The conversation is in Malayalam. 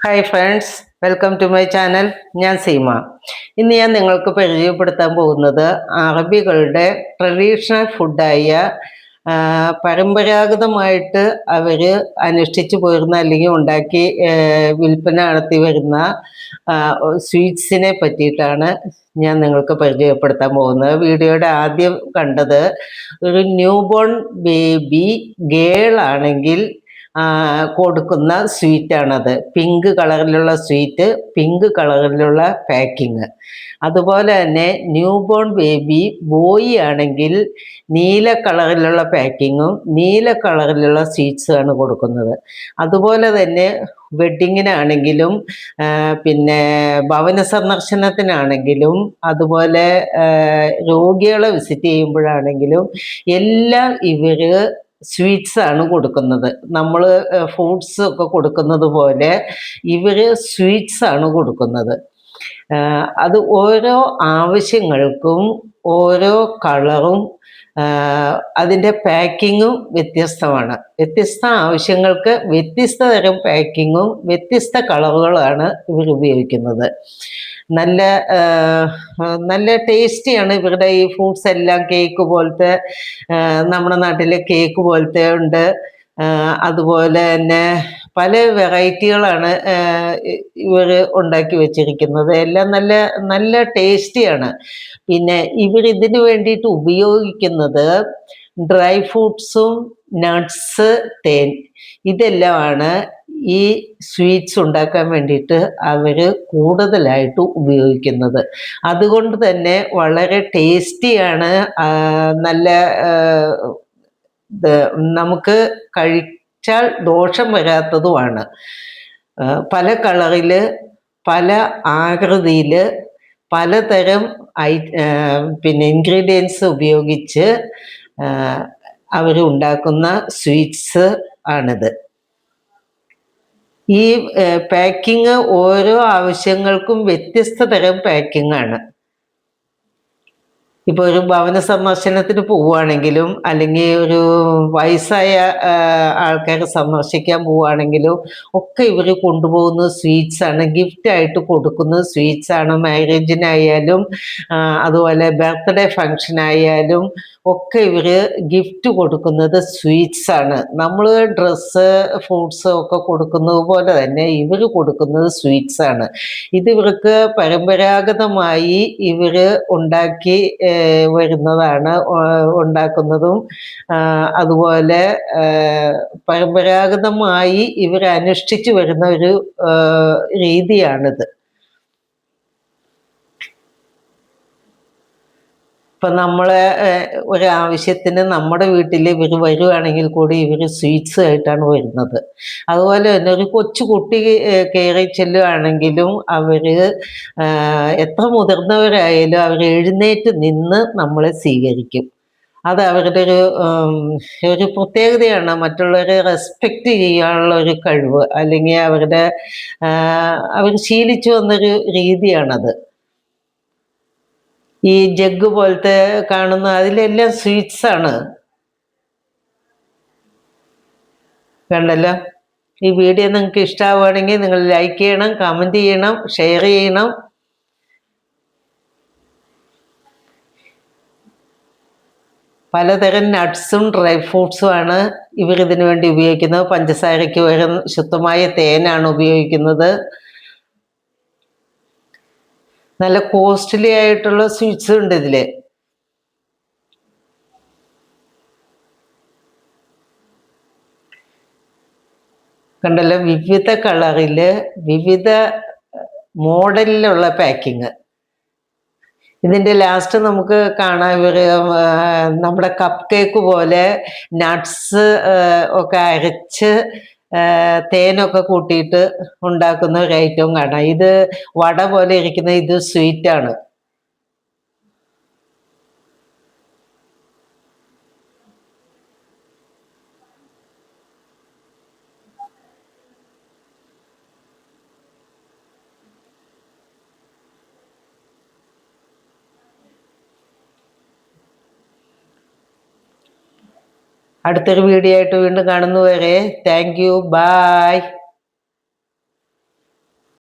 Hi friends, welcome to my channel. ഞാൻ സീമ. ഇന്ന് ഞാൻ നിങ്ങൾക്ക് പരിചയപ്പെടുത്താൻ പോകുന്നത് അറബികളുടെ ട്രഡീഷണൽ ഫുഡായ പരമ്പരാഗതമായിട്ട് അവർ അനുഷ്ഠിച്ചു പോരുന്ന അല്ലെങ്കിൽ ഉണ്ടാക്കി വിൽപ്പന നടത്തി വരുന്ന സ്വീറ്റ്സിനെ പറ്റിയിട്ടാണ് ഞാൻ നിങ്ങൾക്ക് പരിചയപ്പെടുത്താൻ പോകുന്നത്. വീഡിയോയുടെ ആദ്യം കണ്ടത് ഒരു ന്യൂ ബോൺ ബേബി ഗേൾ ആണെങ്കിൽ കൊടുക്കുന്ന സ്വീറ്റാണത്. പിങ്ക് കളറിലുള്ള സ്വീറ്റ്, പിങ്ക് കളറിലുള്ള പാക്കിങ്. അതുപോലെ തന്നെ ന്യൂ ബോൺ ബേബി ബോയ് ആണെങ്കിൽ നീല കളറിലുള്ള പാക്കിങ്ങും നീല കളറിലുള്ള സ്വീറ്റ്സുമാണ് കൊടുക്കുന്നത്. അതുപോലെ തന്നെ വെഡ്ഡിങ്ങിനാണെങ്കിലും പിന്നെ ഭവന സന്ദർശനത്തിനാണെങ്കിലും അതുപോലെ രോഗികളെ വിസിറ്റ് ചെയ്യുമ്പോഴാണെങ്കിലും എല്ലാം ഇവർ സ്വീറ്റ്സ് ആണ് കൊടുക്കുന്നത്. നമ്മൾ ഫ്രൂട്ട്സ് ഒക്കെ കൊടുക്കുന്നത് പോലെ ഇവർ സ്വീറ്റ്സ് ആണ് കൊടുക്കുന്നത്. അത് ഓരോ ആവശ്യങ്ങൾക്കും ഓരോ കളറും അതിൻ്റെ പാക്കിങ്ങും വ്യത്യസ്തമാണ്. വ്യത്യസ്ത ആവശ്യങ്ങൾക്ക് വ്യത്യസ്ത തരം പാക്കിങ്ങും വ്യത്യസ്ത കളറുകളാണ് ഇവർ ഉപയോഗിക്കുന്നത്. നല്ല നല്ല ടേസ്റ്റിയാണ് ഇവരുടെ ഈ ഫ്രൂട്ട്സ് എല്ലാം. കേക്ക് പോലത്തെ, നമ്മുടെ നാട്ടിലെ കേക്ക് പോലത്തെ ഉണ്ട്. അതുപോലെ തന്നെ പല വെറൈറ്റികളാണ് ഇവർ ഉണ്ടാക്കി വെച്ചിരിക്കുന്നത്. എല്ലാം നല്ല നല്ല ടേസ്റ്റിയാണ്. പിന്നെ ഇവരിതിന് വേണ്ടിയിട്ട് ഉപയോഗിക്കുന്നത് ഡ്രൈ ഫ്രൂട്ട്സും നട്ട്സ്, തേൻ, ഇതെല്ലാമാണ് ഈ സ്വീറ്റ്സ് ഉണ്ടാക്കാൻ വേണ്ടിയിട്ട് അവർ കൂടുതലായിട്ട് ഉപയോഗിക്കുന്നത്. അതുകൊണ്ട് തന്നെ വളരെ ടേസ്റ്റിയാണ്, നല്ല നമുക്ക് കഴിച്ചാൽ ദോഷം വരാത്തതുമാണ്. പല കളറിൽ, പല ആകൃതിയിൽ, പലതരം പിന്നെ ഇൻഗ്രീഡിയൻസ് ഉപയോഗിച്ച് അവർ ഉണ്ടാക്കുന്ന സ്വീറ്റ്സ് ആണിത്. ഈ പാക്കിങ് ഓരോ ആവശ്യങ്ങൾക്കും വ്യത്യസ്ത തരം പാക്കിംഗ് ആണ്. ഇപ്പോൾ ഒരു ഭവന സന്ദർശനത്തിന് പോവുകയാണെങ്കിലും അല്ലെങ്കിൽ ഒരു വയസ്സായ ആൾക്കാരെ സന്ദർശിക്കാൻ പോവുകയാണെങ്കിലും ഒക്കെ ഇവർ കൊണ്ടുപോകുന്ന സ്വീറ്റ്സാണ്. ഗിഫ്റ്റായിട്ട് കൊടുക്കുന്ന സ്വീറ്റ്സാണ്. മാരേജിനായാലും അതുപോലെ ബർത്ത്ഡേ ഫങ്ഷനായാലും ഒക്കെ ഇവർ ഗിഫ്റ്റ് കൊടുക്കുന്നത് സ്വീറ്റ്സാണ്. നമ്മൾ ഡ്രസ്സ്, ഫ്രൂട്ട്സ് ഒക്കെ കൊടുക്കുന്നത് പോലെ തന്നെ ഇവർ കൊടുക്കുന്നത് സ്വീറ്റ്സാണ്. ഇത് ഇവർക്ക് പരമ്പരാഗതമായി ഇവർ ഉണ്ടാക്കി വരുന്നതാണ്, ഉണ്ടാക്കുന്നതും അതുപോലെ പരമ്പരാഗതമായി ഇവർ അനുഷ്ഠിച്ചു വരുന്ന ഒരു രീതിയാണിത്. ഇപ്പം നമ്മളെ ഒരാവശ്യത്തിന് നമ്മുടെ വീട്ടിൽ ഇവർ വരുവാണെങ്കിൽ കൂടി ഇവർ സ്വീറ്റ്സ് ആയിട്ടാണ് വരുന്നത്. അതുപോലെ തന്നെ ഒരു കൊച്ചു കുട്ടി കയറി ചെല്ലുകയാണെങ്കിലും അവർ എത്ര മുതിർന്നവരായാലും അവർ എഴുന്നേറ്റ് നിന്ന് നമ്മളെ സ്വീകരിക്കും. അത് അവരുടെ ഒരു പ്രത്യേകതയാണ്. മറ്റുള്ളവരെ റെസ്പെക്റ്റ് ചെയ്യാനുള്ള ഒരു കഴിവ്, അല്ലെങ്കിൽ അവർ ശീലിച്ചു വന്നൊരു രീതിയാണത്. ഈ ജഗ് പോലത്തെ കാണുന്ന അതിലെല്ലാം സ്വീറ്റ്സ് ആണ്. കണ്ടല്ലോ. ഈ വീഡിയോ നിങ്ങൾക്ക് ഇഷ്ടമാവുകയാണെങ്കിൽ നിങ്ങൾ ലൈക്ക് ചെയ്യണം, കമൻറ്റ് ചെയ്യണം, ഷെയർ ചെയ്യണം. പലതരം നട്ട്സും ഡ്രൈ ഫ്രൂട്ട്സും ആണ് ഇവരിതിനു വേണ്ടി ഉപയോഗിക്കുന്നത്. പഞ്ചസാരയ്ക്ക് പകരം ശുദ്ധമായ തേനാണ് ഉപയോഗിക്കുന്നത്. നല്ല കോസ്റ്റ്ലി ആയിട്ടുള്ള സ്വീറ്റ്സ് ഉണ്ട് ഇതിൽ. കണ്ടല്ലോ, വിവിധ കളറിൽ, വിവിധ മോഡലിലുള്ള പാക്കിങ്. ഇതിൻ്റെ ലാസ്റ്റ് നമുക്ക് കാണാം ഇവർ നമ്മുടെ കപ്പ് കേക്ക് പോലെ നട്ട്സ് ഒക്കെ അരച്ച് തേനൊക്കെ കൂട്ടിയിട്ട് ഉണ്ടാക്കുന്ന ഒരു ഐറ്റവും കാണാം. ഇത് വട പോലെ ഇരിക്കുന്ന ഇത് സ്വീറ്റാണ്. അടുത്തൊരു വീഡിയോ ആയിട്ട് വീണ്ടും കാണുന്നവരെ താങ്ക് യു, ബൈ.